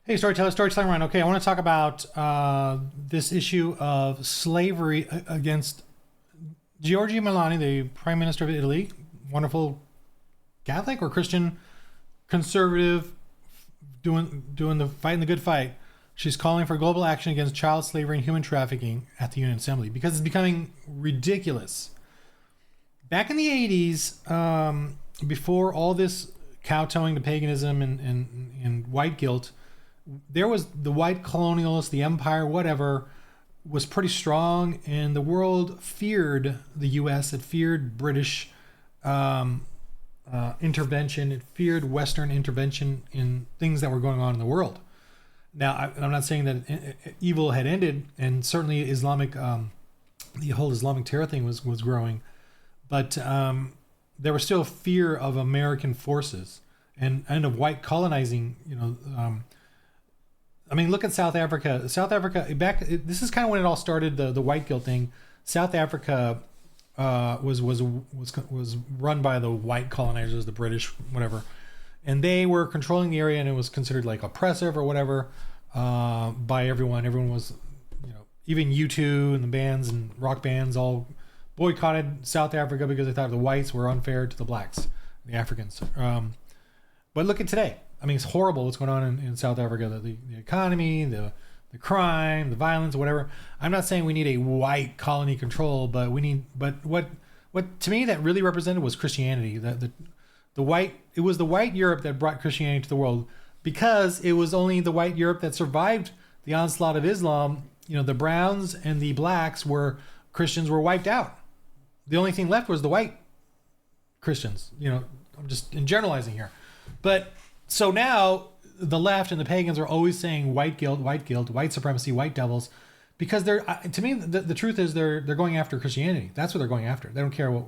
Hey, storytelling Ryan. Okay, I want to talk about this issue of slavery against Giorgia Meloni, the Prime Minister of Italy. Wonderful Catholic or Christian conservative, doing the fighting the good fight. She's calling for global action against child slavery and human trafficking at the UN Assembly because it's becoming ridiculous. Back in the 80s, before all this kowtowing to paganism and white guilt, there was the white colonialists, the empire, whatever, was pretty strong, and the world feared the U.S. It feared British intervention. It feared Western intervention in things that were going on in the world. Now, I'm not saying that evil had ended, and certainly the whole Islamic terror thing was growing, but there was still fear of American forces and of white colonizing. I mean, look at South Africa. South Africa this is kind of when it all started. The white guilt thing. South Africa was run by the white colonizers, the British, whatever, and they were controlling the area, and it was considered like oppressive or whatever by everyone. Everyone was, even U2 and the bands and rock bands all boycotted South Africa because they thought the whites were unfair to the blacks, the Africans. But look at today. I mean, it's horrible what's going on in South Africa. The economy, the crime, the violence, whatever. I'm not saying we need a white colony control, but what to me that really represented was Christianity. It was the white Europe that brought Christianity to the world, because it was only the white Europe that survived the onslaught of Islam. The browns and the blacks Christians were wiped out. The only thing left was the white Christians. I'm just generalizing here, but. So now the left and the pagans are always saying white guilt, white supremacy, white devils, because to me, the truth is they're going after Christianity. That's what they're going after. They don't care what,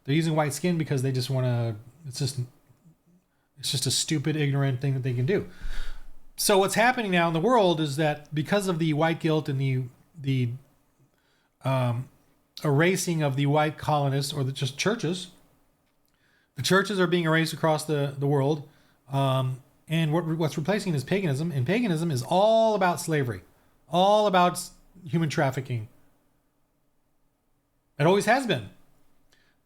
they're using white skin because they just want to, it's just a stupid, ignorant thing that they can do. So what's happening now in the world is that because of the white guilt and the erasing of the white colonists or just churches, the churches are being erased across the world. And what's replacing is paganism, and paganism is all about slavery, all about human trafficking. It always has been.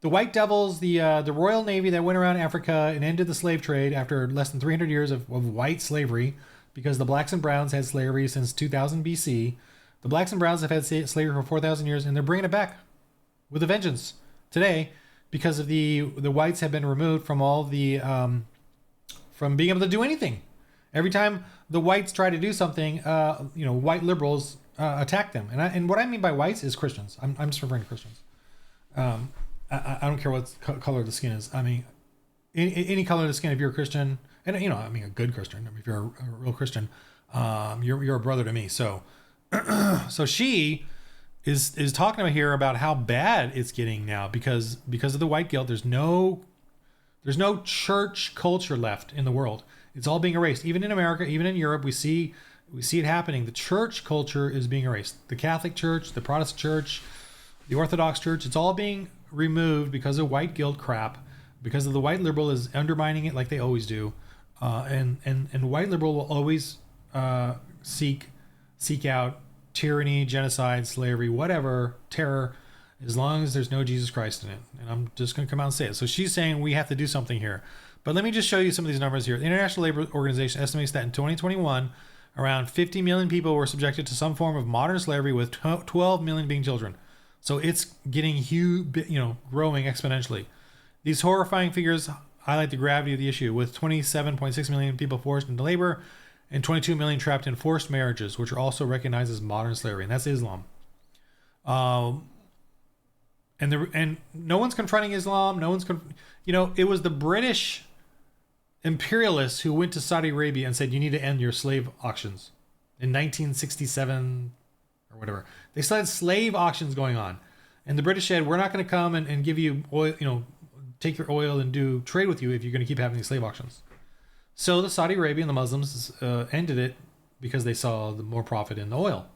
The white devils, the Royal Navy that went around Africa and ended the slave trade after less than 300 years of white slavery, because the blacks and browns had slavery since 2000 BC. The blacks and browns have had slavery for 4,000 years, and they're bringing it back with a vengeance today because of the whites have been removed from all the from being able to do anything. Every time the whites try to do something, white liberals attack them. And what I mean by whites is Christians. I'm just referring to Christians. I don't care what color the skin is. I mean, any color of the skin, if you're a Christian, and a good Christian. If you're a real Christian, you're a brother to me. So, so she is talking about here about how bad it's getting now because of the white guilt. There's no church culture left in the world. It's all being erased. Even in America, even in Europe, we see it happening. The church culture is being erased. The Catholic Church, the Protestant Church, the Orthodox Church, it's all being removed because of white guilt crap, because of the white liberal is undermining it like they always do. And white liberal will always seek out tyranny, genocide, slavery, whatever, terror, as long as there's no Jesus Christ in it. And I'm just going to come out and say it. So she's saying we have to do something here. But let me just show you some of these numbers here. The International Labor Organization estimates that in 2021, around 50 million people were subjected to some form of modern slavery, with 12 million being children. So it's getting huge, growing exponentially. These horrifying figures highlight the gravity of the issue, with 27.6 million people forced into labor and 22 million trapped in forced marriages, which are also recognized as modern slavery. And that's Islam. And no one's confronting Islam. No one's, it was the British imperialists who went to Saudi Arabia and said, you need to end your slave auctions in 1967 or whatever. They still had slave auctions going on. And the British said, we're not going to come and give you oil, take your oil and do trade with you if you're going to keep having these slave auctions. So the Saudi Arabia and the Muslims ended it because they saw the more profit in the oil,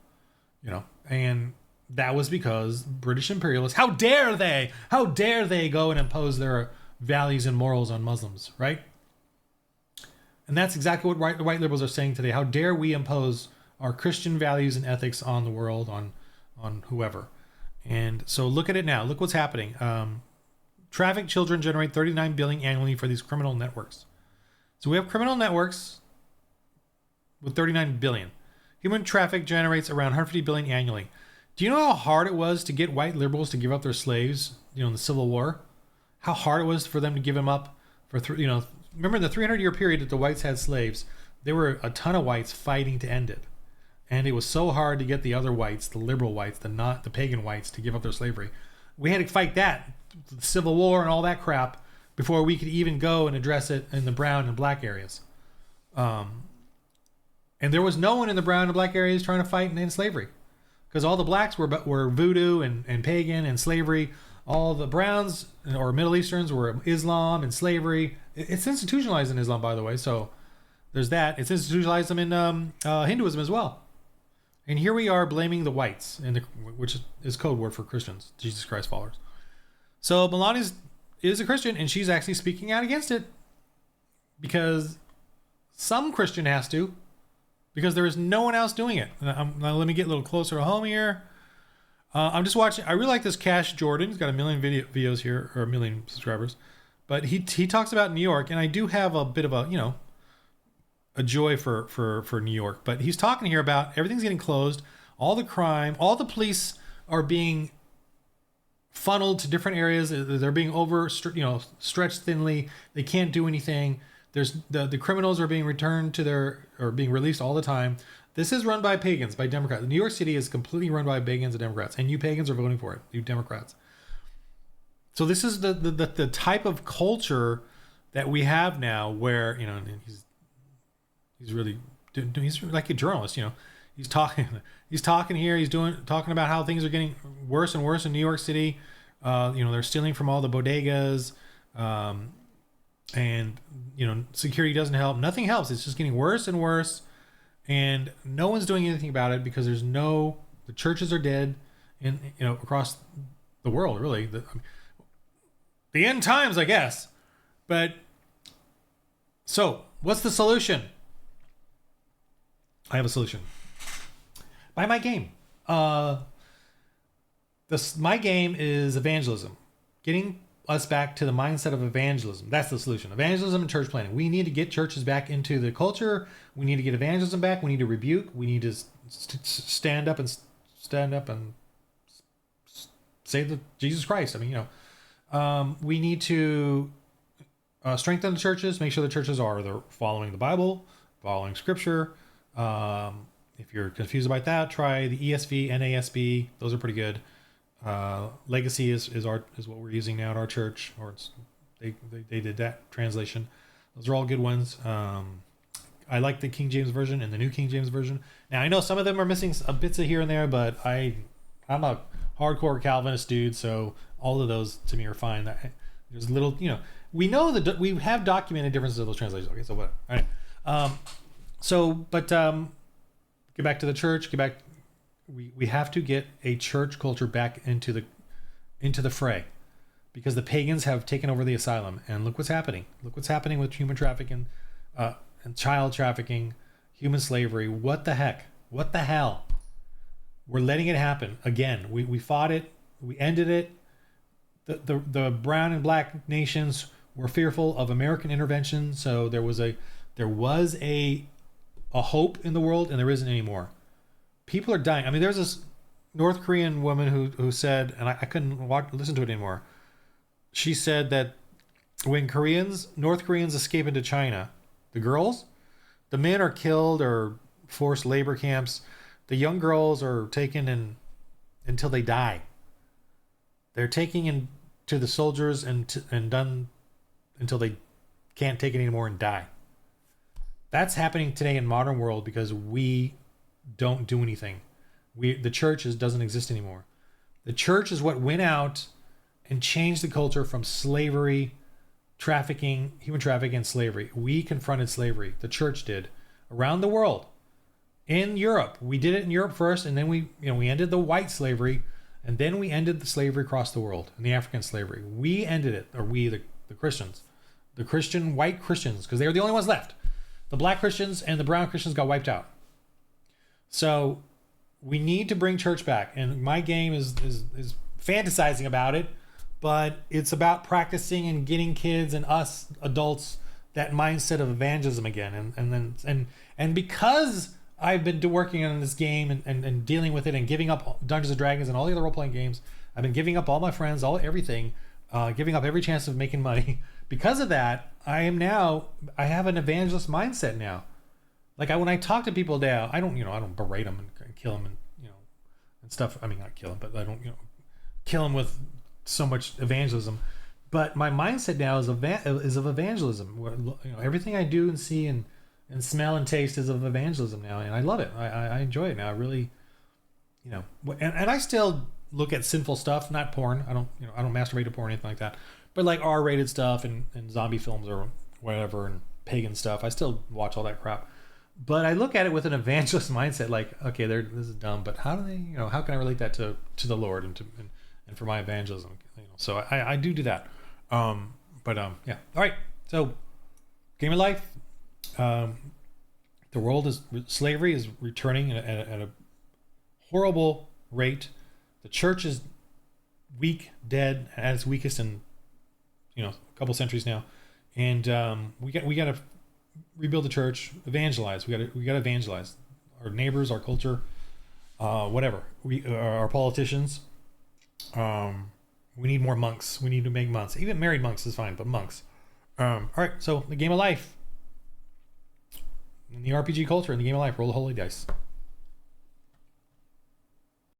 and that was because British imperialists, how dare they go and impose their values and morals on Muslims, right? And that's exactly what the white liberals are saying today. How dare we impose our Christian values and ethics on the world, on whoever. And so look at it now. Look what's happening. Trafficked children generate $39 billion annually for these criminal networks. So we have criminal networks with $39 billion. Human traffic generates around $150 billion annually. Do you know how hard it was to get white liberals to give up their slaves, in the Civil War? How hard it was for them to give them up for, remember in the 300-year period that the whites had slaves, there were a ton of whites fighting to end it. And it was so hard to get the other whites, the liberal whites, the pagan whites, to give up their slavery. We had to fight that, the Civil War and all that crap, before we could even go and address it in the brown and black areas. And there was no one in the brown and black areas trying to fight and end slavery, because all the blacks were voodoo and pagan and slavery. All the browns or Middle Easterns were Islam and slavery. It's institutionalized in Islam, by the way. So there's that. It's institutionalized them in Hinduism as well. And here we are blaming the whites, which is code word for Christians, Jesus Christ followers. So Melania is a Christian, and she's actually speaking out against it, because some Christian has to, because there is no one else doing it. Now let me get a little closer to home here. I'm just watching. I really like this Cash Jordan. He's got 1 million videos here, or 1 million subscribers. But he talks about New York, and I do have a bit of a joy for New York. But he's talking here about everything's getting closed, all the crime, all the police are being funneled to different areas. They're being stretched thinly. They can't do anything. There's the criminals are being returned or being released all the time. This is run by pagans, by Democrats. New York City is completely run by pagans and Democrats, and you pagans are voting for it, you Democrats. So this is the type of culture that we have now, where he's really he's like a journalist. He's talking here. He's talking about how things are getting worse and worse in New York City. They're stealing from all the bodegas, and security doesn't help. Nothing helps. It's just getting worse and worse. And no one's doing anything about it, because the churches are dead across the world, really. The end times, I guess. But so what's the solution? I have a solution. Buy my game. My game is evangelism. Getting us back to the mindset of evangelism. That's the solution. Evangelism and church planting. We need to get churches back into the culture. We need to get evangelism back. We need to rebuke. We need to stand up and say the Jesus Christ. We need to strengthen the churches. Make sure the churches they're following the Bible, following Scripture. If you're confused about that, try the ESV, NASB. Those are pretty good. Legacy is what we're using now at our church, or they did that translation. Those are all good ones. I like the King James Version and the New King James Version. Now I know some of them are missing a bits of here and there, but I'm a hardcore Calvinist dude, so all of those to me are fine. There's a little, we know that we have documented differences of those translations. Okay, so what? All right. Get back to the church. We have to get a church culture back into the fray, because the pagans have taken over the asylum, and look what's happening. Look what's happening with human trafficking, and child trafficking, human slavery. What the heck? What the hell? We're letting it happen again. We fought it. We ended it. The brown and black nations were fearful of American intervention, so there was a hope in the world, and there isn't anymore. People are dying. There's this North Korean woman who said, and I couldn't listen to it anymore. She said that when North Koreans escape into China, the men are killed or forced labor camps. The young girls are taken until they die. They're taken into the soldiers and done until they can't take it anymore and die. That's happening today in modern world because we don't do anything. The church doesn't exist anymore. The church is what went out and changed the culture from slavery, trafficking, human trafficking, and slavery. We confronted slavery. The church did around the world. In Europe, we did it in Europe first, and then we ended the white slavery, and then we ended the slavery across the world and the African slavery. We ended it, or the Christians, the Christian white Christians, because they were the only ones left. The black Christians and the brown Christians got wiped out. So we need to bring church back. And my game is fantasizing about it, but it's about practicing and getting kids and us adults that mindset of evangelism again. And because I've been working on this game and dealing with it and giving up Dungeons and Dragons and all the other role-playing games, I've been giving up all my friends, everything, giving up every chance of making money. Because of that, I have an evangelist mindset now. Like when I talk to people now, I don't berate them and kill them and stuff. I mean, not kill them, but I don't, kill them with so much evangelism. But my mindset now is of evangelism. Everything I do and see and smell and taste is of evangelism now, and I love it. I enjoy it now. I really, and I still look at sinful stuff, not porn. I don't masturbate to porn or anything like that. But like R-rated stuff and zombie films or whatever and pagan stuff, I still watch all that crap. But I look at it with an evangelist mindset, like, okay, this is dumb, but how do they, how can I relate that to the Lord and for my evangelism? So I do that. Yeah. All right. So, game of life. Slavery is returning at a horrible rate. The church is weak, dead, at its weakest in a couple centuries now, and we got to rebuild the church, evangelize. We got to evangelize our neighbors, our culture, whatever. Our politicians. We need more monks. We need to make monks. Even married monks is fine, but monks. All right. So the game of life, in the RPG culture, in the game of life, roll the holy dice.